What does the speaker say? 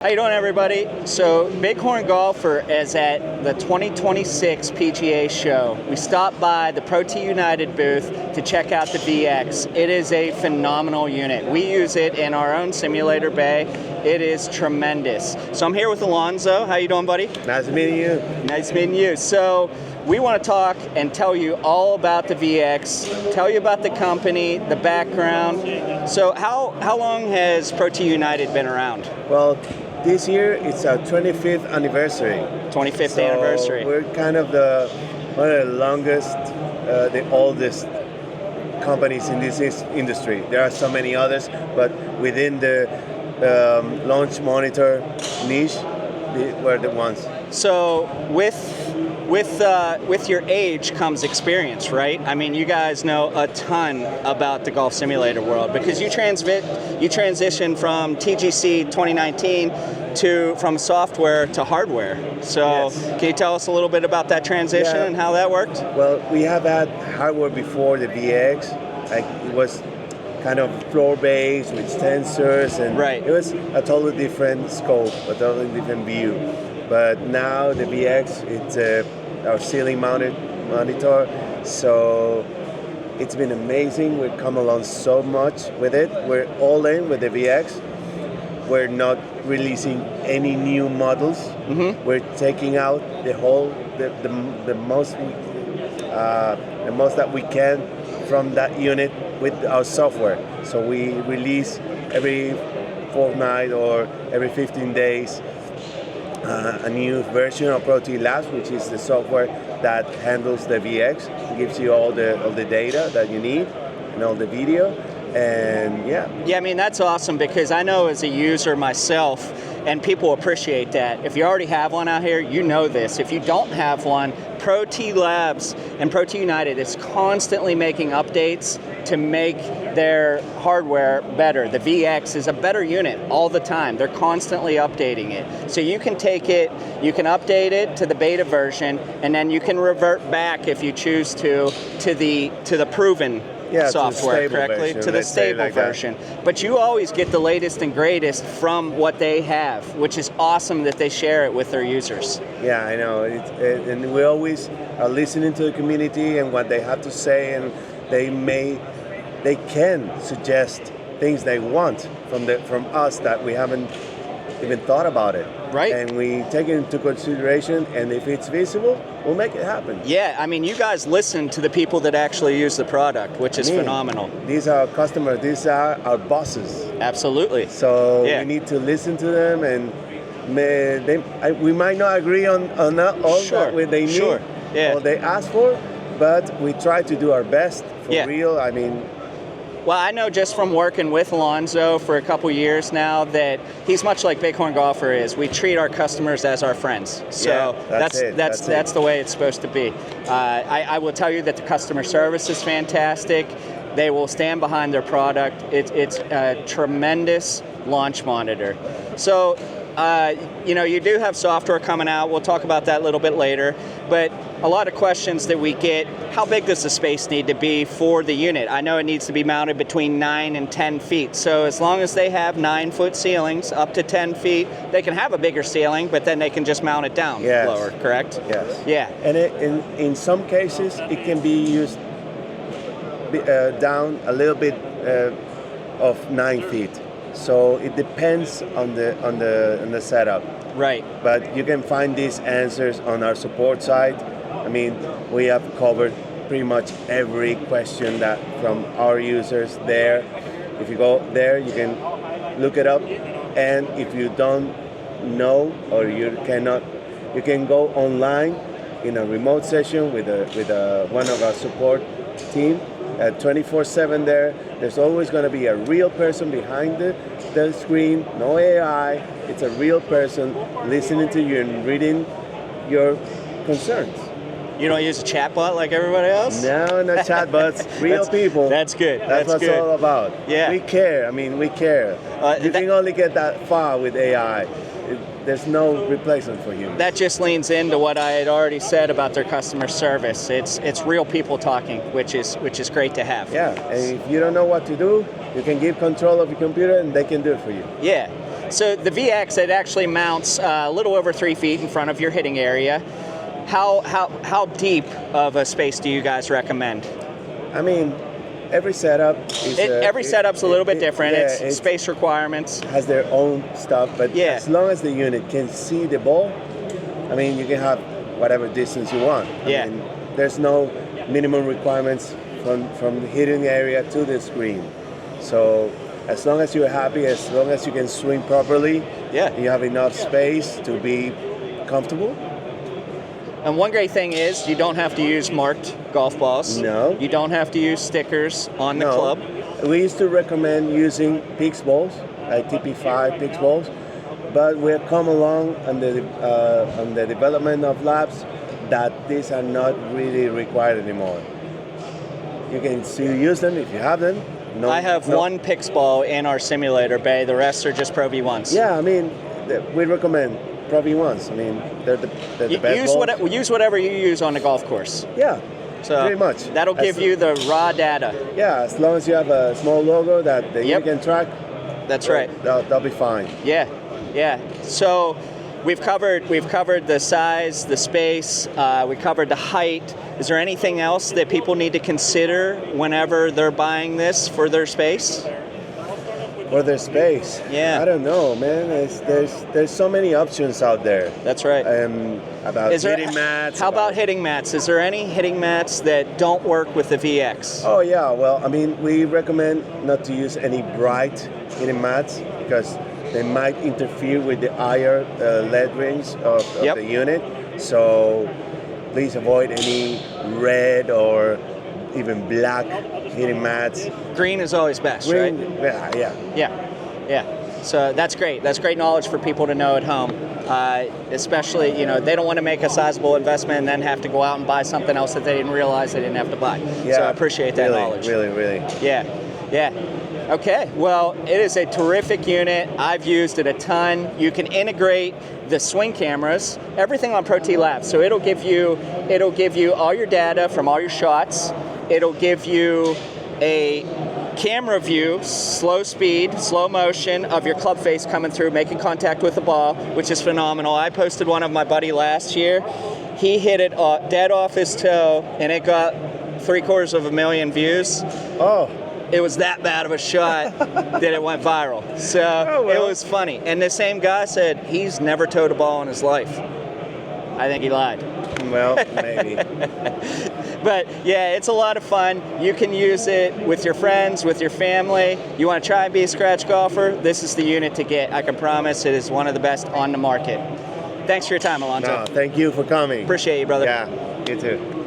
How you doing, everybody? So Bighorn Golfer is at the 2026 PGA show. We stopped by the ProTee United booth to check out the VX. It is a phenomenal unit. We use it in our own simulator bay. It is tremendous. So I'm here with Alonzo. How you doing, buddy? Nice meeting you. Nice meeting you. So we want to talk and tell you all about the VX, tell you about the company, the background. So how long has ProTee United been around? Well, this year it's our 25th anniversary. 25th anniversary. We're kind of one of the longest, the oldest companies in this industry. There are so many others, but within the launch monitor niche, we're the ones. So with your age comes experience, right? I mean, you guys know a ton about the golf simulator world because you transitioned from TGC 2019 from software to hardware. So yes. Can you tell us a little bit about that transition and how that worked? Well, we have had hardware before the VX. Like it was kind of floor-based with sensors, and right. It was a totally different scope, a totally different view. But now the VX, it's our ceiling-mounted monitor, so it's been amazing. We've come along so much with it. We're all in with the VX. We're not releasing any new models. Mm-hmm. We're taking out the most that we can from that unit with our software. So we release every fortnight or every 15 days a new version of ProTee Labs, which is the software that handles the VX. It gives you all the data that you need and all the video. And yeah, I mean, that's awesome because I know as a user myself, and people appreciate that. If you already have one out here, you know this. If you don't have one, ProTee Labs and ProTee United is constantly making updates to make their hardware better. The VX is a better unit all the time. They're constantly updating it. So you can take it, you can update it to the beta version, and then you can revert back if you choose to the proven software correctly, to the stable version. But you always get the latest and greatest from what they have, which is awesome that they share it with their users. Yeah, I know. And we always are listening to the community and what they have to say, and they can suggest things they want from us that we haven't even thought about it. Right. And we take it into consideration, and if it's visible, we'll make it happen. Yeah, I mean, you guys listen to the people that actually use the product, which is phenomenal. These are our customers. These are our bosses. Absolutely. So we need to listen to them, and we might not agree on all that they need or they ask for, but we try to do our best for real. I mean, well, I know just from working with Alonzo for a couple years now that he's much like Bighorn Golfer is. We treat our customers as our friends. So that's the way it's supposed to be. I will tell you that the customer service is fantastic. They will stand behind their product. It's a tremendous launch monitor. So, you do have software coming out. We'll talk about that a little bit later. But a lot of questions that we get, how big does the space need to be for the unit? I know it needs to be mounted between 9 and 10 feet. So as long as they have 9-foot ceilings up to 10 feet, they can have a bigger ceiling, but then they can just mount it down lower, correct? Yes. Yeah. And in some cases, it can be used down a little bit of 9 feet. So it depends on the setup. Right. But you can find these answers on our support site. I mean, we have covered pretty much every question that from our users there. If you go there, you can look it up. And if you don't know or you cannot, you can go online in a remote session with one of our support team. 24/7 there. There's always going to be a real person behind the screen, no AI. It's a real person listening to you and reading your concerns. You don't use a chatbot like everybody else? No, not chatbots. Real people. That's good. That's what it's all about. Yeah. We care. I mean, we care. You can only get that far with AI. There's no replacement for humans. That just leans into what I had already said about their customer service. It's real people talking, which is great to have. Yeah, and if you don't know what to do, you can give control of your computer and they can do it for you. Yeah. So the VX, it actually mounts a little over 3 feet in front of your hitting area. How deep of a space do you guys recommend? I mean, every setup is every setup's a little bit different. Yeah, it's space requirements. Has their own stuff, but yeah. as long as the unit can see the ball, I mean, you can have whatever distance you want. I mean, there's no minimum requirements from the hitting area to the screen. So as long as you're happy, as long as you can swing properly, you have enough space to be comfortable. And one great thing is you don't have to use marked golf balls. No. You don't have to use stickers on the club. We used to recommend using Pix balls, like TP5 Pix balls, but we've come along on the development of labs that these are not really required anymore. You can still use them if you have them. I have one Pix ball in our simulator bay. The rest are just Pro V1s. Yeah, I mean, we recommend Pro V1s. I mean, they're the best balls. Use whatever you use on the golf course. Yeah, so pretty much. That'll give you the raw data. Yeah, as long as you have a small logo that you can track. That's right. That'll be fine. Yeah, yeah. So we've covered the size, the space. We covered the height. Is there anything else that people need to consider whenever they're buying this for their space? For their space? Yeah. I don't know, man. There's so many options out there. That's right. About hitting mats. How about hitting mats? Is there any hitting mats that don't work with the VX? Oh yeah. Well, I mean, we recommend not to use any bright hitting mats because they might interfere with the higher LED rings of the unit. So please avoid any red or even black hitting mats. Green is always best, right? Yeah. So that's great. That's great knowledge for people to know at home. Especially, they don't want to make a sizable investment and then have to go out and buy something else that they didn't realize they didn't have to buy. Yeah, so I appreciate that knowledge. Really. Yeah. Okay, well, it is a terrific unit. I've used it a ton. You can integrate the swing cameras, everything on ProTee Labs. So it'll give you all your data from all your shots. It'll give you a camera view, slow speed, slow motion of your club face coming through, making contact with the ball, which is phenomenal. I posted one of my buddy last year. He hit it dead off his toe, and it got 750,000 views. Oh. It was that bad of a shot that it went viral. So it was funny. And the same guy said he's never towed a ball in his life. I think he lied. Well, maybe. But yeah, it's a lot of fun. You can use it with your friends, with your family. You want to try and be a scratch golfer? This is the unit to get. I can promise it is one of the best on the market. Thanks for your time, Alonso. No, thank you for coming. Appreciate you, brother. Yeah, you too.